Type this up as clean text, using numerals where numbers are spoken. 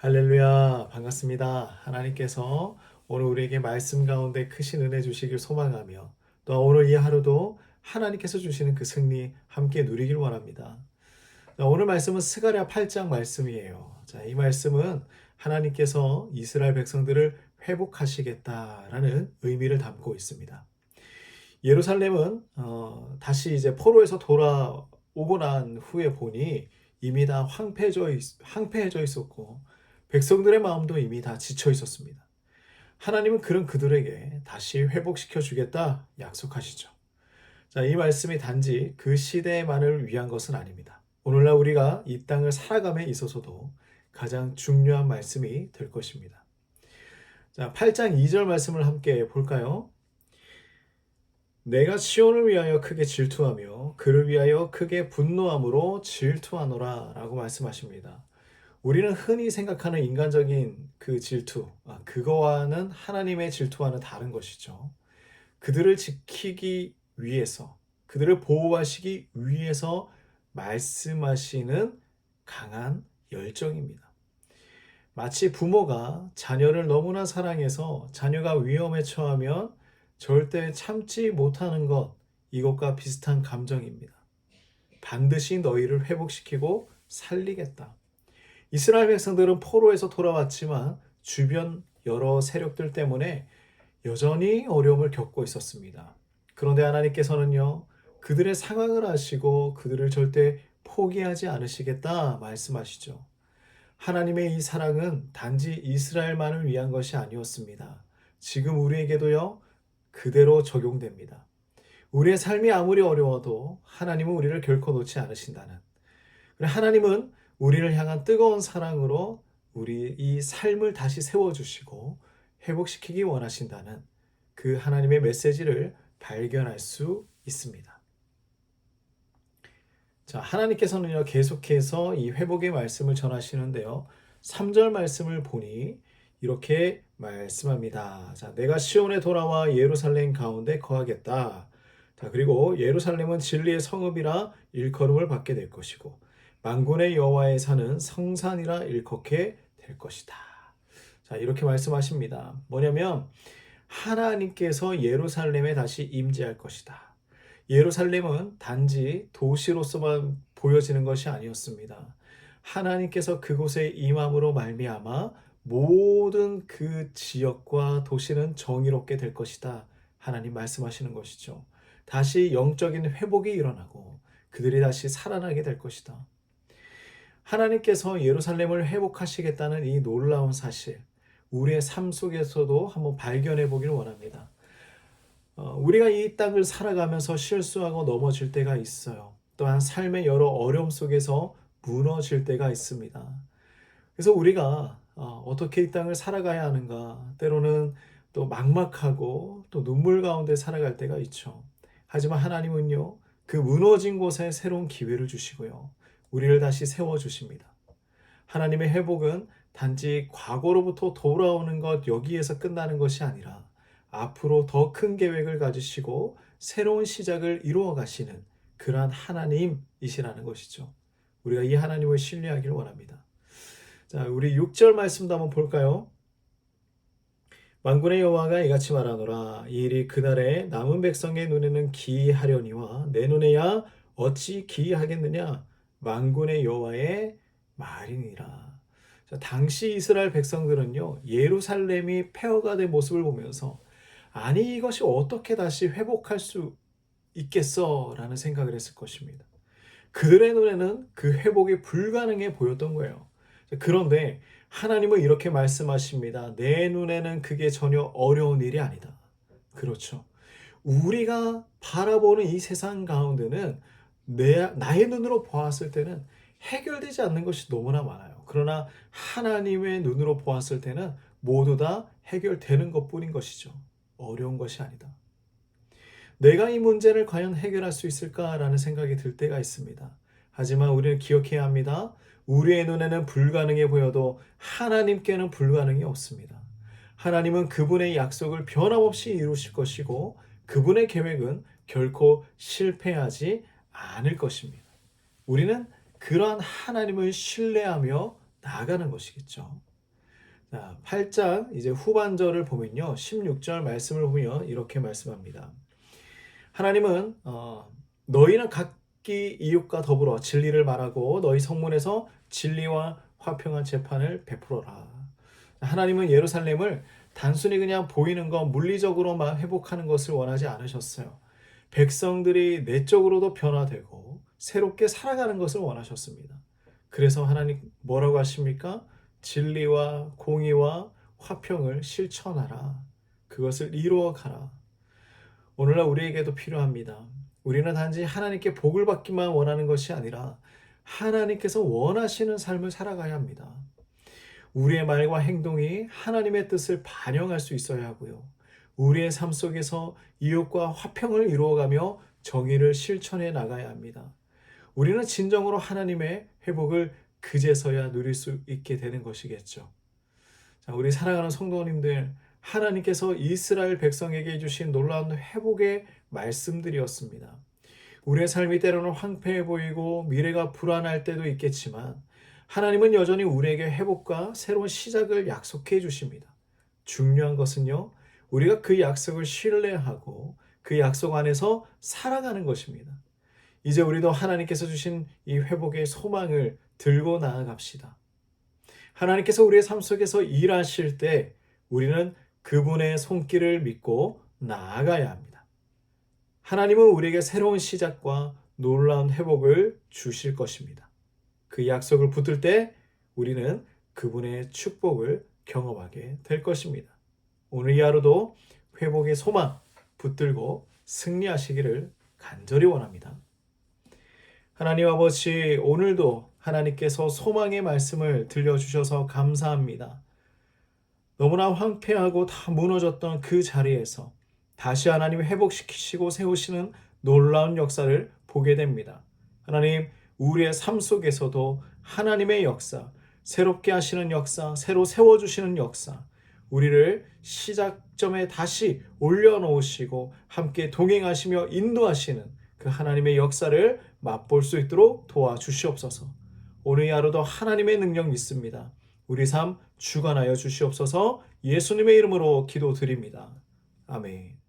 할렐루야, 반갑습니다. 하나님께서 오늘 우리에게 말씀 가운데 크신 은혜 주시길 소망하며 또 오늘 이 하루도 하나님께서 주시는 그 승리 함께 누리길 원합니다. 자, 오늘 말씀은 스가랴 8장 말씀이에요. 자, 이 말씀은 하나님께서 이스라엘 백성들을 회복하시겠다라는 의미를 담고 있습니다. 예루살렘은 다시 이제 포로에서 돌아오고 난 후에 보니 이미 다 황폐해져 있었고 백성들의 마음도 이미 다 지쳐 있었습니다. 하나님은 그런 그들에게 다시 회복시켜 주겠다 약속하시죠. 자, 이 말씀이 단지 그 시대만을 위한 것은 아닙니다. 오늘날 우리가 이 땅을 살아감에 있어서도 가장 중요한 말씀이 될 것입니다. 자, 8장 2절 말씀을 함께 볼까요? 내가 시온을 위하여 크게 질투하며 그를 위하여 크게 분노함으로 질투하노라 라고 말씀하십니다. 우리는 흔히 생각하는 인간적인 그 질투, 그거와는 하나님의 질투와는 다른 것이죠. 그들을 지키기 위해서, 그들을 보호하시기 위해서 말씀하시는 강한 열정입니다. 마치 부모가 자녀를 너무나 사랑해서 자녀가 위험에 처하면 절대 참지 못하는 것, 이것과 비슷한 감정입니다. 반드시 너희를 회복시키고 살리겠다. 이스라엘 백성들은 포로에서 돌아왔지만 주변 여러 세력들 때문에 여전히 어려움을 겪고 있었습니다. 그런데 하나님께서는요, 그들의 상황을 아시고 그들을 절대 포기하지 않으시겠다 말씀하시죠. 하나님의 이 사랑은 단지 이스라엘만을 위한 것이 아니었습니다. 지금 우리에게도요, 그대로 적용됩니다. 우리의 삶이 아무리 어려워도 하나님은 우리를 결코 놓지 않으신다는. 하나님은 우리를 향한 뜨거운 사랑으로 우리 이 삶을 다시 세워주시고 회복시키기 원하신다는 그 하나님의 메시지를 발견할 수 있습니다. 자, 하나님께서는요, 계속해서 이 회복의 말씀을 전하시는데요. 3절 말씀을 보니 이렇게 말씀합니다. 자, 내가 시온에 돌아와 예루살렘 가운데 거하겠다. 자, 그리고 예루살렘은 진리의 성읍이라 일컬음을 받게 될 것이고 만군의 여호와의 산은 성산이라 일컫게 될 것이다. 자, 이렇게 말씀하십니다. 뭐냐면 하나님께서 예루살렘에 다시 임재할 것이다. 예루살렘은 단지 도시로서만 보여지는 것이 아니었습니다. 하나님께서 그곳에 임함으로 말미암아 모든 그 지역과 도시는 정의롭게 될 것이다. 하나님 말씀하시는 것이죠. 다시 영적인 회복이 일어나고 그들이 다시 살아나게 될 것이다. 하나님께서 예루살렘을 회복하시겠다는 이 놀라운 사실, 우리의 삶 속에서도 한번 발견해 보길 원합니다. 우리가 이 땅을 살아가면서 실수하고 넘어질 때가 있어요. 또한 삶의 여러 어려움 속에서 무너질 때가 있습니다. 그래서 우리가 어떻게 이 땅을 살아가야 하는가, 때로는 또 막막하고 또 눈물 가운데 살아갈 때가 있죠. 하지만 하나님은요, 그 무너진 곳에 새로운 기회를 주시고요, 우리를 다시 세워주십니다. 하나님의 회복은 단지 과거로부터 돌아오는 것 여기에서 끝나는 것이 아니라 앞으로 더 큰 계획을 가지시고 새로운 시작을 이루어 가시는 그러한 하나님이시라는 것이죠. 우리가 이 하나님을 신뢰하길 원합니다. 자, 우리 6절 말씀도 한번 볼까요? 만군의 여호와가 이같이 말하노라. 이 일이 그날에 남은 백성의 눈에는 기이하려니와 내 눈에야 어찌 기이하겠느냐? 만군의 여호와의 말이니라. 자, 당시 이스라엘 백성들은요, 예루살렘이 폐허가 된 모습을 보면서 아니 이것이 어떻게 다시 회복할 수 있겠어? 라는 생각을 했을 것입니다. 그들의 눈에는 그 회복이 불가능해 보였던 거예요. 그런데 하나님은 이렇게 말씀하십니다. 내 눈에는 그게 전혀 어려운 일이 아니다. 그렇죠. 우리가 바라보는 이 세상 가운데는 나의 눈으로 보았을 때는 해결되지 않는 것이 너무나 많아요. 그러나 하나님의 눈으로 보았을 때는 모두 다 해결되는 것뿐인 것이죠. 어려운 것이 아니다. 내가 이 문제를 과연 해결할 수 있을까라는 생각이 들 때가 있습니다. 하지만 우리는 기억해야 합니다. 우리의 눈에는 불가능해 보여도 하나님께는 불가능이 없습니다. 하나님은 그분의 약속을 변함없이 이루실 것이고 그분의 계획은 결코 실패하지 않을 것입니다. 우리는 그러한 하나님을 신뢰하며 나아가는 것이겠죠. 자, 8장 이제 후반절을 보면요. 16절 말씀을 보면 이렇게 말씀합니다. 하나님은 너희는 각기 이웃과 더불어 진리를 말하고 너희 성문에서 진리와 화평한 재판을 베풀어라. 하나님은 예루살렘을 단순히 그냥 보이는 것, 물리적으로만 회복하는 것을 원하지 않으셨어요. 백성들이 내적으로도 변화되고 새롭게 살아가는 것을 원하셨습니다. 그래서 하나님 뭐라고 하십니까? 진리와 공의와 화평을 실천하라. 그것을 이루어 가라. 오늘날 우리에게도 필요합니다. 우리는 단지 하나님께 복을 받기만 원하는 것이 아니라 하나님께서 원하시는 삶을 살아가야 합니다. 우리의 말과 행동이 하나님의 뜻을 반영할 수 있어야 하고요. 우리의 삶 속에서 이웃과 화평을 이루어가며 정의를 실천해 나가야 합니다. 우리는 진정으로 하나님의 회복을 그제서야 누릴 수 있게 되는 것이겠죠. 자, 우리 사랑하는 성도님들, 하나님께서 이스라엘 백성에게 주신 놀라운 회복의 말씀들이었습니다. 우리의 삶이 때로는 황폐해 보이고 미래가 불안할 때도 있겠지만 하나님은 여전히 우리에게 회복과 새로운 시작을 약속해 주십니다. 중요한 것은요, 우리가 그 약속을 신뢰하고 그 약속 안에서 살아가는 것입니다. 이제 우리도 하나님께서 주신 이 회복의 소망을 들고 나아갑시다. 하나님께서 우리의 삶 속에서 일하실 때 우리는 그분의 손길을 믿고 나아가야 합니다. 하나님은 우리에게 새로운 시작과 놀라운 회복을 주실 것입니다. 그 약속을 붙들 때 우리는 그분의 축복을 경험하게 될 것입니다. 오늘 이 하루도 회복의 소망 붙들고 승리하시기를 간절히 원합니다. 하나님 아버지, 오늘도 하나님께서 소망의 말씀을 들려주셔서 감사합니다. 너무나 황폐하고 다 무너졌던 그 자리에서 다시 하나님 회복시키시고 세우시는 놀라운 역사를 보게 됩니다. 하나님, 우리의 삶 속에서도 하나님의 역사, 새롭게 하시는 역사, 새로 세워주시는 역사, 우리를 시작점에 다시 올려놓으시고 함께 동행하시며 인도하시는 그 하나님의 역사를 맛볼 수 있도록 도와주시옵소서. 오늘 하루도 하나님의 능력 믿습니다. 우리 삶 주관하여 주시옵소서. 예수님의 이름으로 기도드립니다. 아멘.